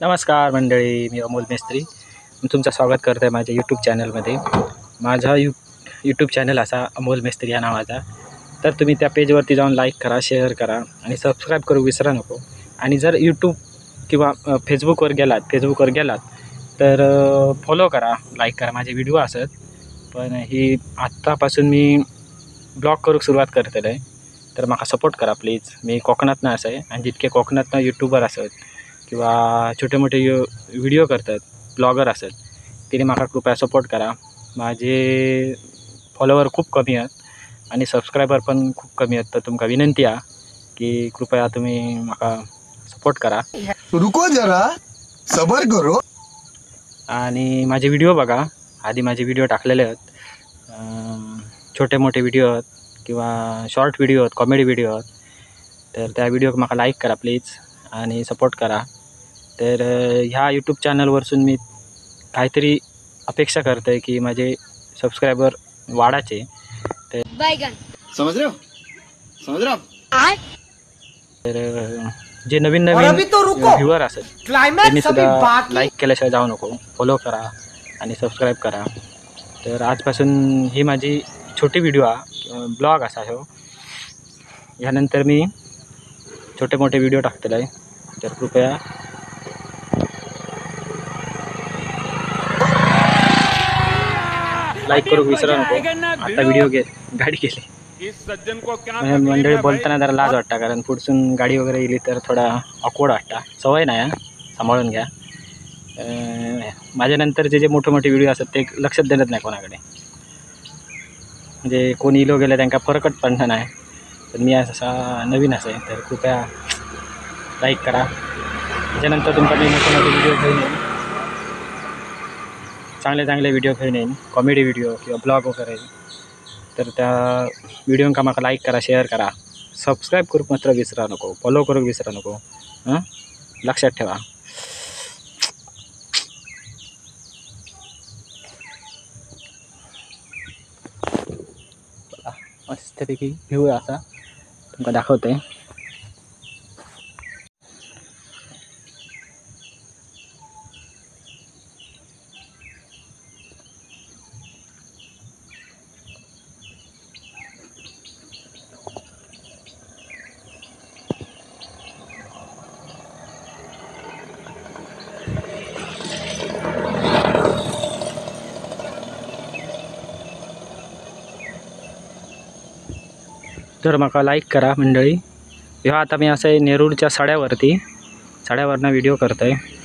नमस्कार मंडळी, मी अमोल मेस्त्री तुमचं स्वागत करतो आहे माझ्या यूट्यूब चॅनलमध्ये। माझा यूट्यूब चॅनल असा अमोल मेस्त्री या नावाचा। तर तुम्ही त्या पेजवरती जाऊन लाईक करा, शेअर करा आणि सबस्क्राईब करू विसरा नको। आणि जर यूट्यूब किंवा फेसबुकवर गेलात तर फॉलो करा, लाईक करा, माझे व्हिडिओ असत। पण ही आत्तापासून मी ब्लॉग करूक सुरुवात करतलं आहे, तर मला सपोर्ट करा प्लीज। मी कोकणातनं असं आहे आणि जितके कोकणातनं यूट्यूबर असत किंवा छोटे मोठे व्हिडिओ करतात, ब्लॉगर असतात, तिने मला कृपया सपोर्ट करा। माझे फॉलोवर खूप कमी आहेत आणि सबस्क्रायबर पण खूप कमी आहेत, तर तुमका विनंती आहे की कृपया तुम्ही मला सपोर्ट करा। रुको जरा सबर करो। आणि माझे व्हिडिओ बघा, आधी माझे व्हिडिओ टाकलेले आहेत, छोटे मोठे व्हिडिओ आहेत किंवा शॉर्ट व्हिडिओ आहेत, कॉमेडी व्हिडिओ आहेत। तर त्या व्हिडिओ मला लाईक करा प्लीज आणि सपोर्ट करा। तर ह्या यूट्यूब चॅनलवरसून मी काहीतरी अपेक्षा करतो आहे की माझे सबस्क्रायबर वाढायचे। तर समझ रहे हो तर जे नवीन व्ह्यूअर असतात त्यांनी सुद्धा लाईक केल्याशिवाय जाऊ नको, फॉलो करा आणि सबस्क्राईब करा। तर आजपासून ही माझी छोटी व्हिडिओ ब्लॉग असा हो, यानंतर मी छोटे मोठे व्हिडिओ टाकलेला आहे, तर कृपया लाईक करू विसरा नको। आता व्हिडिओ गाडी गेली मंडळी, बोलताना जरा लाज वाटतं, कारण पुढसून गाडी वगैरे गेली तर थोडा ऑकवर्ड वाटतं, सवय नाही, सांभाळून घ्या। माझ्यानंतरचे जे मोठे मोठे व्हिडिओ असतात ते लक्षात देत नाही कोणाकडे, म्हणजे कोणी इलो गेलं त्यांना फरकच पडणार नाही। तर मी असा नवीन असेल तर कृपया लाईक करा। त्याच्यानंतर तुमचा मी मोठे मोठे व्हिडिओ घेऊन येईन, चांगले व्हिडिओ घेऊन येईन, कॉमेडी व्हिडिओ किंवा ब्लॉग वगैरे। तर त्या व्हिडिओंका मला लाईक करा, शेअर करा, सबस्क्राईब करूक मात्र विसरा नको, फॉलो करूक विसरा नको, लक्षात ठेवा। मस्तपैकी व्ह्यू असा तुमका दाखवते। तर मला लाईक करा मंडळी। ह्या आता मी असं नेरूळच्या सड्यावरनं व्हिडिओ करतो आहे।